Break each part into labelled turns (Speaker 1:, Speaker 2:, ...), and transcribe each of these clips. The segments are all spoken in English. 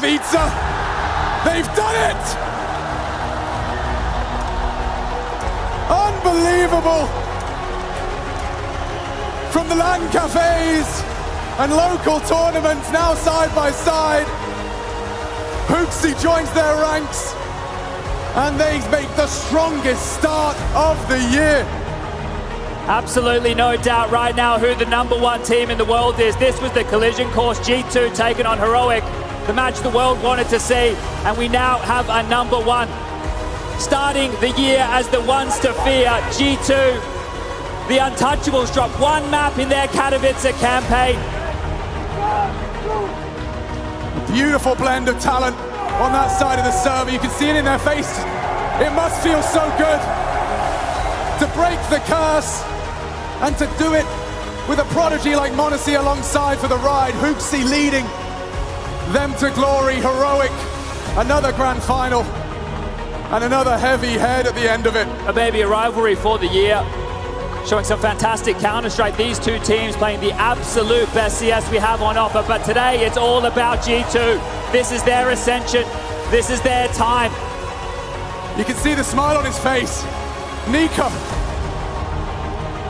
Speaker 1: Katowice. They've done it! Unbelievable! From the LAN cafes and local tournaments now side by side, Hooksy joins their ranks and they make the strongest start of the year.
Speaker 2: Absolutely no doubt right now who the #1 team in the world is. This was the collision course, G2 taking on Heroic, the match the world wanted to see, and we now have a #1. Starting the year as the ones to fear, G2, the Untouchables dropped one map in their Katowice campaign.
Speaker 1: A beautiful blend of talent on that side of the server. You can see it in their face. It must feel so good to break the curse and to do it with a prodigy like m0NESY alongside for the ride. Hooksy leading them to glory. Heroic, another grand final and another heavy head at the end of it.
Speaker 2: Maybe a rivalry for the year, showing some fantastic Counter-Strike. These two teams playing the absolute best CS we have on offer, but today it's all about G2. This is their ascension, this is their time.
Speaker 1: You can see the smile on his face. Niko,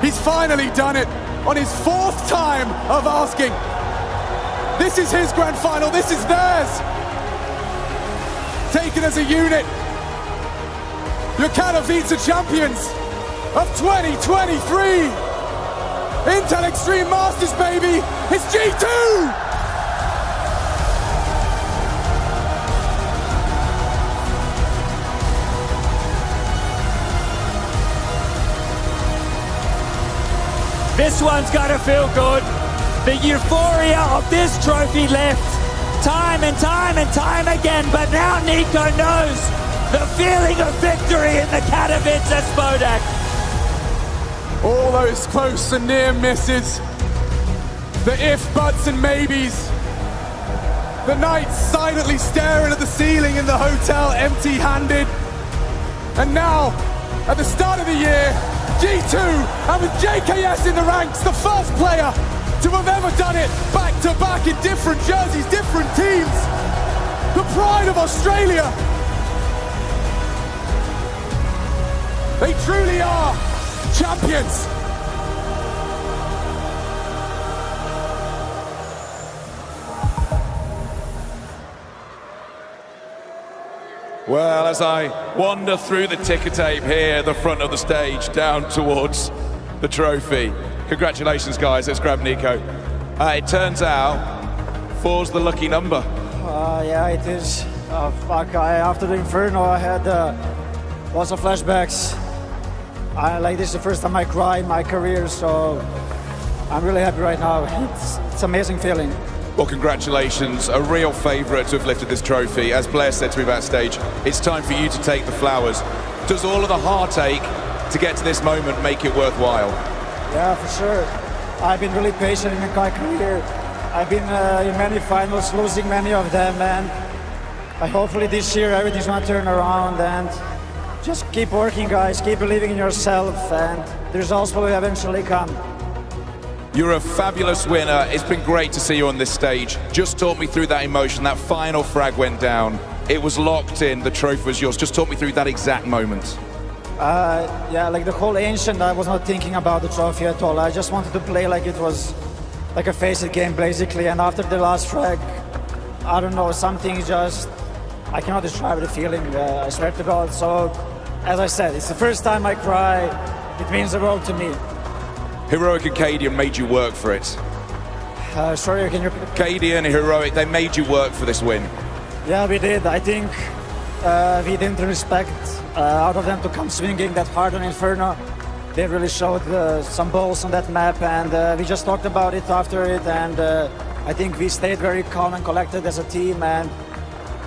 Speaker 1: he's finally done it on his 4th time of asking. This is his grand final, this is theirs. Taken as a unit, your Katowice champions of 2023. Intel Extreme Masters, baby, it's G2!
Speaker 2: This one's gotta feel good. The euphoria of this trophy left time and time and time again, but now Niko knows the feeling of victory in the Katowice Spodek.
Speaker 1: All those close and near misses, the if, buts and maybes, the nights silently staring at the ceiling in the hotel empty-handed, and now, at the start of the year, G2, and with JKS in the ranks, the first player to have ever done it back-to-back in different jerseys, different teams, the pride of Australia. They truly are champions.
Speaker 3: Well, as I wander through the ticker tape here, the front of the stage, down towards the trophy. Congratulations, guys. Let's grab Niko. It turns out 4's the lucky number.
Speaker 4: Yeah, it is. After the Inferno, I had lots of flashbacks. This is the first time I cry in my career, so I'm really happy right now. It's an amazing feeling.
Speaker 3: Well, congratulations, a real favourite to have lifted this trophy. As Blair said to me backstage, it's time for you to take the flowers. Does all of the heartache to get to this moment make it worthwhile?
Speaker 4: Yeah, for sure. I've been really patient in my career. I've been in many finals, losing many of them, and hopefully this year everything's gonna turn around, and just keep working, guys, keep believing in yourself, and the results will eventually come.
Speaker 3: You're a fabulous winner. It's been great to see you on this stage. Just talk me through that emotion. That final frag went down. It was locked in. The trophy was yours. Just talk me through that exact moment.
Speaker 4: Yeah, like the whole Ancient, I was not thinking about the trophy at all. I just wanted to play like it was like a face-it game, basically. And after the last frag, I don't know, something just, I cannot describe the feeling, I swear to God. So, as I said, it's the first time I cry. It means the world to me.
Speaker 3: Heroic and Cadian made you work for it.
Speaker 4: Sorry, can you repeat?
Speaker 3: Cadian and Heroic, they made you work for this win.
Speaker 4: Yeah, we did. I think we didn't respect out of them to come swinging that hard on Inferno. They really showed some balls on that map, and we just talked about it after it, and I think we stayed very calm and collected as a team, and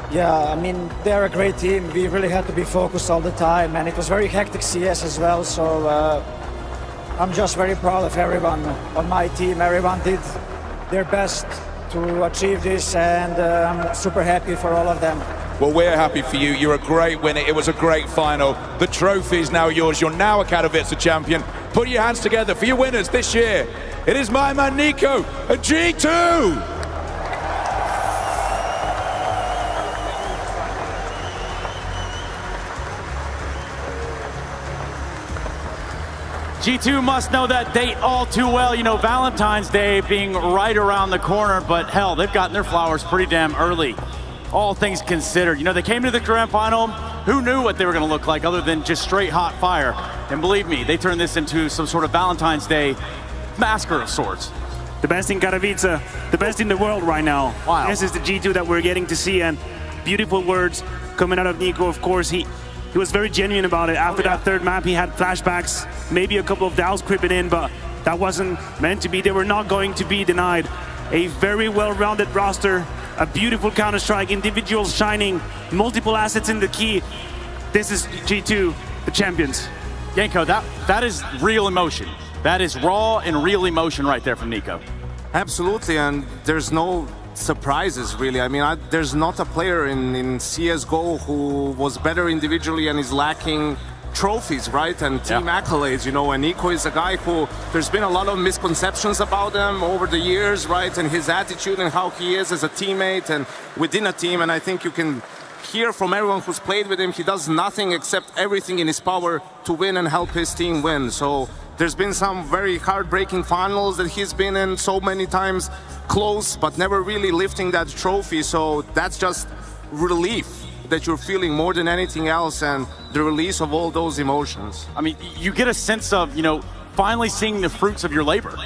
Speaker 4: yeah, I mean, they're a great team. We really had to be focused all the time, and it was very hectic CS as well, so I'm just very proud of everyone on my team. Everyone did their best to achieve this, and I'm super happy for all of them.
Speaker 3: Well, we're happy for you. You're a great winner. It was a great final. The trophy is now yours. You're now a Katowice champion. Put your hands together for your winners this year. It is my man Niko, a G2.
Speaker 5: G2 must know that date all too well. You know, Valentine's Day being right around the corner, but hell, they've gotten their flowers pretty damn early. All things considered. You know, they came to the grand final. Who knew what they were going to look like other than just straight hot fire? And believe me, they turned this into some sort of Valentine's Day massacre of sorts.
Speaker 6: The best in Katowice, the best in the world right now.
Speaker 5: Wow.
Speaker 6: This is the G2 that we're getting to see, and beautiful words coming out of Niko. Of course, he was very genuine about it. After that third map, he had flashbacks, maybe a couple of doubts creeping in, but that wasn't meant to be. They were not going to be denied. A very well-rounded roster, a beautiful Counter-Strike, individuals shining, multiple assets in the key. This is G2, the champions.
Speaker 5: Yenko, that is real emotion. That is raw and real emotion right there from Niko.
Speaker 7: Absolutely, and there's no surprises really. I mean, there's not a player in CSGO who was better individually and is lacking trophies, right? And team accolades, you know, and Niko is a guy who, there's been a lot of misconceptions about him over the years, right? And his attitude and how he is as a teammate and within a team, and I think you can hear from everyone who's played with him, he does nothing except everything in his power to win and help his team win. So there's been some very heartbreaking finals that he's been in so many times, close, but never really lifting that trophy. So that's just relief that you're feeling more than anything else, and the release of all those emotions.
Speaker 5: I mean, you get a sense of, you know, finally seeing the fruits of your labor.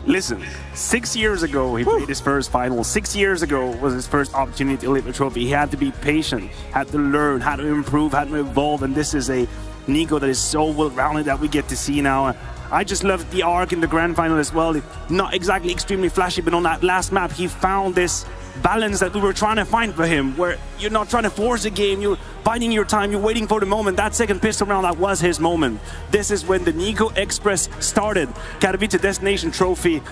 Speaker 6: Listen, 6 years ago he played his first final. 6 years ago was his first opportunity to lift a trophy. He had to be patient, had to learn, had to improve, had to evolve, and this is a Niko that is so well-rounded that we get to see now. I just love the arc in the grand final as well. Not exactly extremely flashy, but on that last map he found this balance that we were trying to find for him, where you're not trying to force a game, you're biding your time, you're waiting for the moment. That second pistol round, that was his moment. This is when the Niko Express started. Katowice Destination Trophy,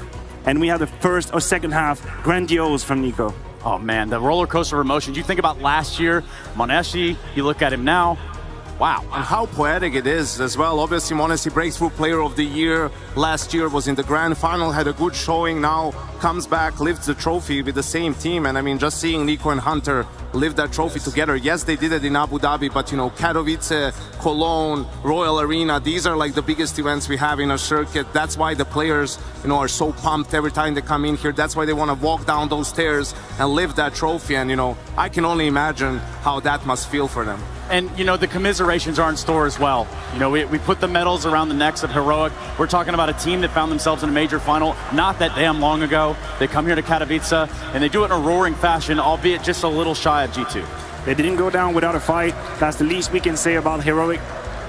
Speaker 6: and we have the first or second half grandiose from Niko.
Speaker 5: Oh man, the roller coaster of emotions. You think about last year, Moneshi, you look at him now, wow.
Speaker 7: And how poetic it is as well. Obviously, Moneshi Breakthrough Player of the Year last year, was in the grand final, had a good showing, now comes back, lifts the trophy with the same team. And I mean, just seeing Niko and Hunter lift that trophy together. Yes, they did it in Abu Dhabi, but you know, Katowice, Cologne, Royal Arena, these are like the biggest events we have in our circuit. That's why the players, you know, are so pumped every time they come in here. That's why they want to walk down those stairs and lift that trophy. And you know, I can only imagine how that must feel for them.
Speaker 5: And, you know, the commiserations are in store as well. You know, we put the medals around the necks of Heroic. We're talking about a team that found themselves in a major final not that damn long ago. They come here to Katowice, and they do it in a roaring fashion, albeit just a little shy of G2.
Speaker 6: They didn't go down without a fight. That's the least we can say about Heroic.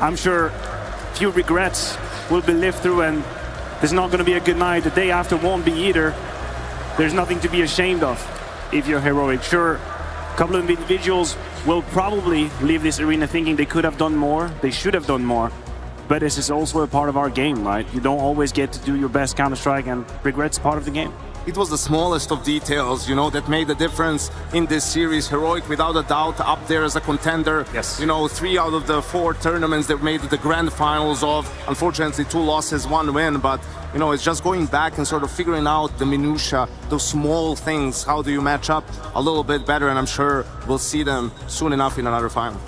Speaker 6: I'm sure few regrets will be lived through, and there's not going to be a good night. The day after won't be either. There's nothing to be ashamed of if you're Heroic. Sure, a couple of individuals will probably leave this arena thinking they could have done more, they should have done more. But this is also a part of our game, right? You don't always get to do your best Counter-Strike, and regrets part of the game.
Speaker 7: It was the smallest of details, you know, that made the difference in this series. Heroic, without a doubt, up there as a contender.
Speaker 6: Yes.
Speaker 7: You know, 3 out of the 4 tournaments they've made the grand finals of. Unfortunately, 2 losses, 1 win, but you know, it's just going back and sort of figuring out the minutiae, those small things. How do you match up a little bit better? And I'm sure we'll see them soon enough in another final.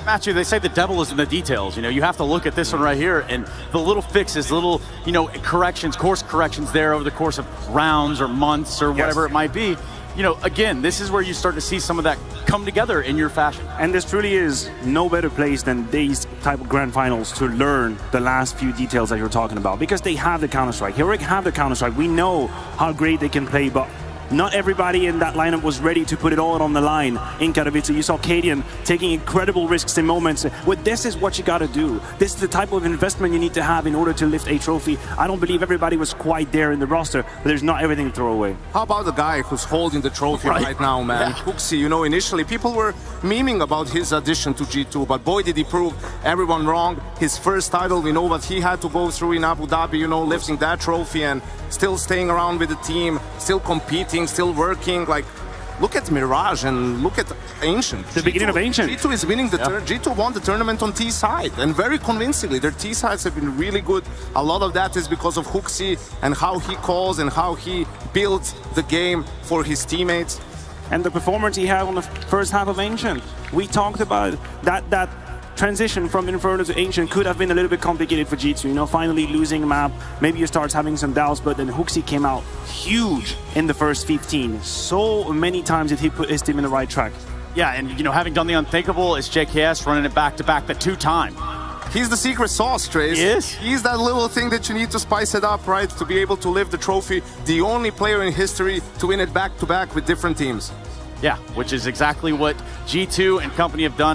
Speaker 5: Matthew, they say the devil is in the details. You know, you have to look at this one right here, and the little fixes, little, you know, corrections, course corrections there over the course of rounds or months or whatever it might be. You know, again, this is where you start to see some of that come together in your fashion.
Speaker 6: And this truly is no better place than these type of grand finals to learn the last few details that you're talking about, because they have the Counter-Strike. Heroic have the Counter-Strike. We know how great they can play, but not everybody in that lineup was ready to put it all on the line in Katowice. You saw Cadian taking incredible risks in moments. Well, this is what you got to do. This is the type of investment you need to have in order to lift a trophy. I don't believe everybody was quite there in the roster, but there's not everything to throw away.
Speaker 7: How about the guy who's holding the trophy right now, man? Huxi, you know, initially people were memeing about his addition to G2, but boy, did he prove everyone wrong. His first title, we know what he had to go through in Abu Dhabi, you know, lifting that trophy and still staying around with the team, still competing, still working. Like, look at Mirage and look at Ancient.
Speaker 6: The beginning of Ancient.
Speaker 7: G2 is winning the G2 won the tournament on T side, and very convincingly. Their T sides have been really good. A lot of that is because of Huxi and how he calls and how he builds the game for his teammates.
Speaker 6: And the performance he had on the first half of Ancient. We talked about that transition from Inferno to Ancient could have been a little bit complicated for G2. You know, finally losing a map, maybe you start having some doubts, but then Huxi came out huge in the first 15. So many times did he put his team in the right track.
Speaker 5: Yeah, and you know, having done the unthinkable is JKS running it back-to-back the 2-time.
Speaker 7: He's the secret sauce, Trace.
Speaker 5: He is.
Speaker 7: He's that little thing that you need to spice it up, right? To be able to lift the trophy. The only player in history to win it back-to-back with different teams.
Speaker 5: Yeah, which is exactly what G2 and company have done.